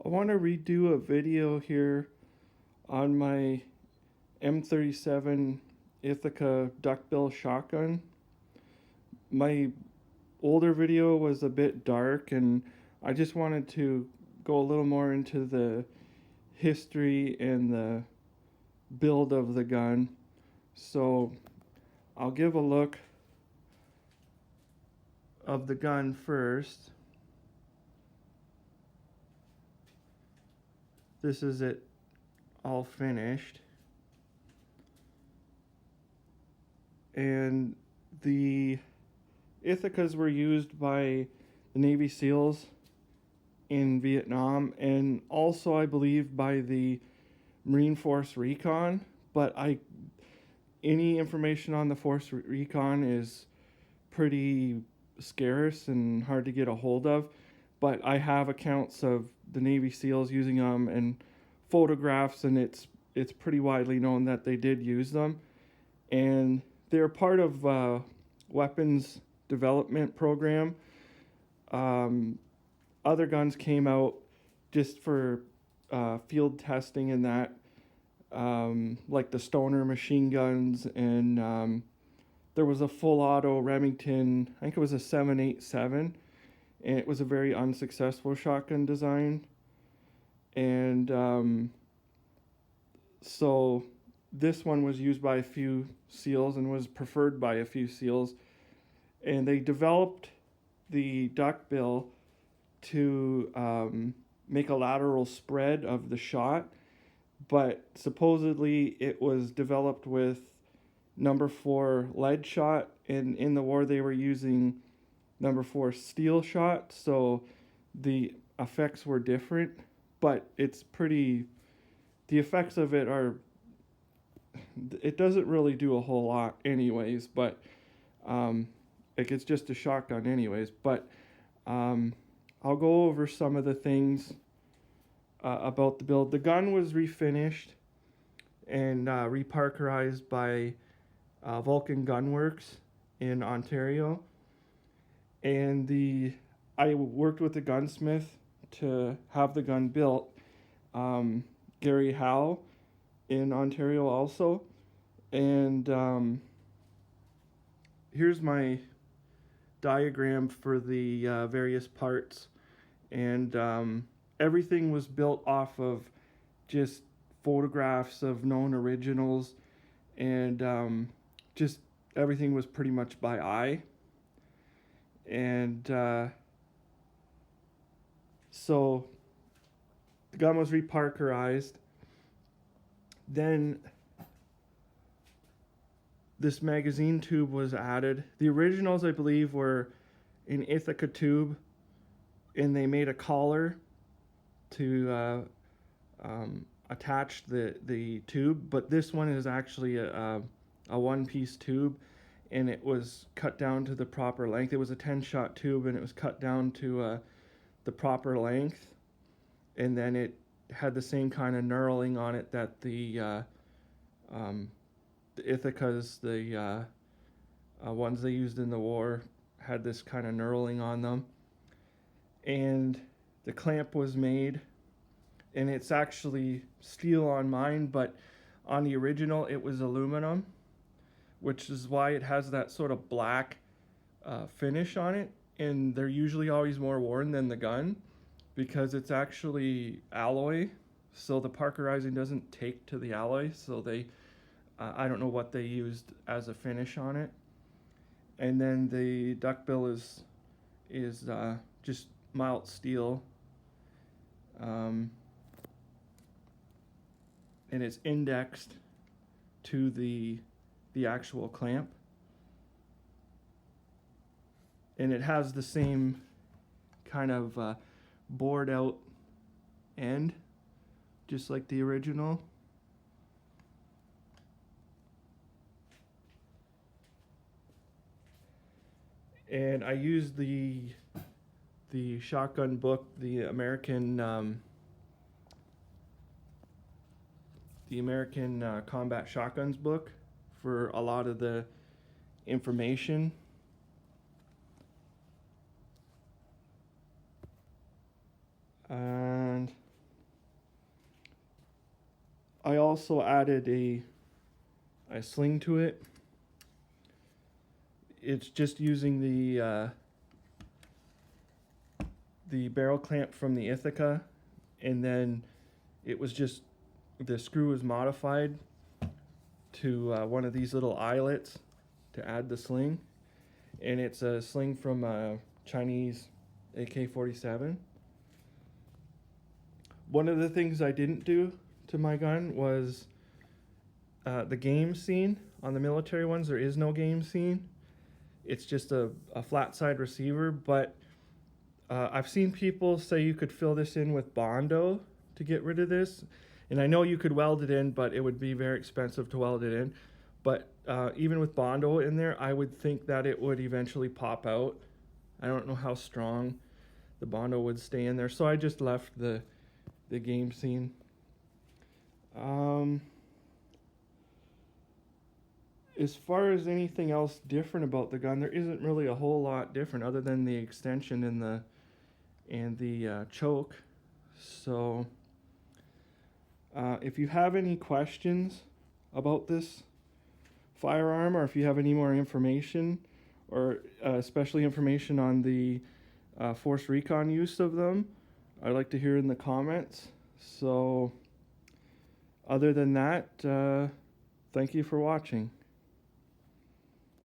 I want to redo a video here on my M37 Ithaca duckbill shotgun. My older video was a bit dark, and I just wanted to go a little more into the history and the build of the gun. So I'll give a look of the gun first. This is it all finished. And the Ithacas were used by the Navy SEALs in Vietnam, and also I believe by the Marine Force Recon, but any information on the Force Recon is pretty scarce and hard to get a hold of. But I have accounts of the Navy SEALs using them and photographs, and it's pretty widely known that they did use them. And they're part of weapons development program. Other guns came out just for field testing and that, like the Stoner machine guns, and there was a full auto Remington, I think it was a 787, and it was a very unsuccessful shotgun design. And so this one was used by a few SEALs and was preferred by a few SEALs. And they developed the duckbill to make a lateral spread of the shot, but supposedly it was developed with number 4 lead shot, and in the war they were using number 4 steel shot, so the effects were different, but the effects of it doesn't really do a whole lot anyways, but it's just a shotgun anyways. But I'll go over some of the things about the build. The gun was refinished and reparkerized by Vulcan Gunworks in Ontario, and I worked with the gunsmith to have the gun built, Gary Howe in Ontario also. And here's my diagram for the various parts, and everything was built off of just photographs of known originals, and just everything was pretty much by eye. And so the gun was reparkerized. Then this magazine tube was added. The originals, I believe, were an Ithaca tube, and they made a collar to attach the tube. But this one is actually a one-piece tube, and it was cut down to the proper length. It was a 10-shot tube, and it was cut down to the proper length, and then it had the same kind of knurling on it that the Ithacas, the ones they used in the war, had this kind of knurling on them. And the clamp was made, and it's actually steel on mine, but on the original it was aluminum, which is why it has that sort of black finish on it, and they're usually always more worn than the gun because it's actually alloy, so the parkerizing doesn't take to the alloy, so I don't know what they used as a finish on it. And then the duckbill is just mild steel, and it's indexed to the actual clamp, and it has the same kind of bored out end, just like the original. And I used the shotgun book, the American Combat Shotguns book, for a lot of the information. And I also added a sling to it. It's just using the barrel clamp from the Ithaca, and then it was just, the screw was modified to one of these little eyelets to add the sling, and it's a sling from a Chinese AK-47. One of the things I didn't do to my gun was the game scene. On the military ones, there is no game scene. It's just a flat side receiver, but I've seen people say you could fill this in with Bondo to get rid of this. And I know you could weld it in, but it would be very expensive to weld it in. But even with Bondo in there, I would think that it would eventually pop out. I don't know how strong the Bondo would stay in there. So I just left the game scene. As far as anything else different about the gun, there isn't really a whole lot different other than the extension and the choke. So if you have any questions about this firearm, or if you have any more information, or especially information on the force recon use of them, I'd like to hear in the comments. So other than that, thank you for watching.